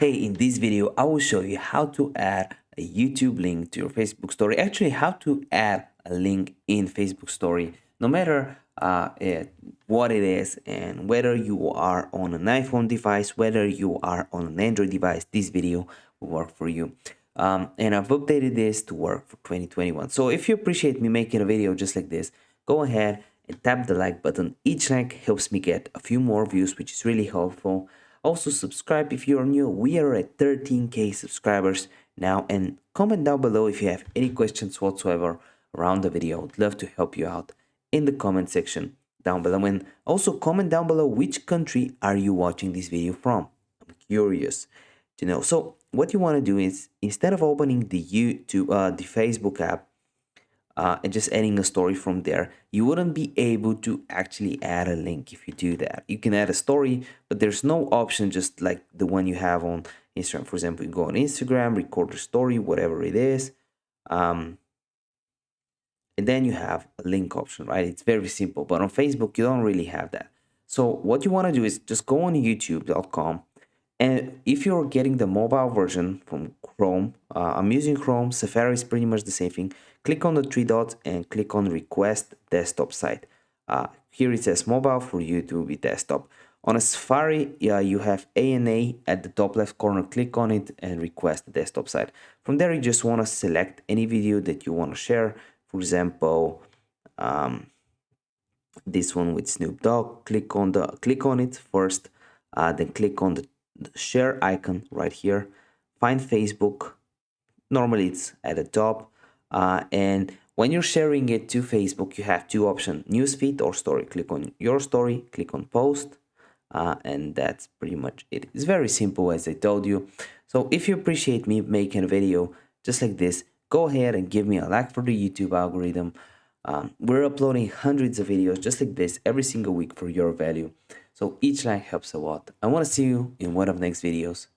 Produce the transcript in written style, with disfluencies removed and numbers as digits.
Hey, in this video, I will show you how to add a YouTube link to your Facebook story. Actually, how to add a link in Facebook story, no matter what it is, and whether you are on an iPhone device, whether you are on an Android device, this video will work for you. And I've updated this to work for 2021. So if you appreciate me making a video just like this, go ahead and tap the like button. Each like helps me get a few more views, which is really helpful. Also, subscribe if you are new. We are at 13K subscribers now, and comment down below if you have any questions whatsoever around the video. I'd love to help you out in the comment section down below. And also comment down below which country are you watching this video from. I'm curious to know. So what you want to do is, instead of opening the the Facebook app, and just adding a story from there, you wouldn't be able to actually add a link if you do that. You can add a story, but there's no option just like the one you have on Instagram. For example, you go on Instagram, record a story, whatever it is, and then you have a link option, right? It's very simple, but on Facebook, you don't really have that. So what you want to do is just go on youtube.com, and if you're getting the mobile version from Chrome, I'm using Chrome. Safari is pretty much the same thing. Click on the three dots and click on request desktop site. Here it says mobile, for you to be desktop. On a Safari, you have A&A at the top left corner. Click on it and request the desktop site. From there, you just want to select any video that you want to share. For example, this one with Snoop Dogg. Click on it first, then click on the share icon right here. Find Facebook. Normally it's at the top, and when you're sharing it to Facebook, you have two options: newsfeed or story. Click on your story, click on post, and that's pretty much it. It's very simple, as I told you. So if you appreciate me making a video just like this, go ahead and give me a like for the YouTube algorithm. We're uploading hundreds of videos just like this every single week for your value. So each like helps a lot. I want to see you in one of the next videos.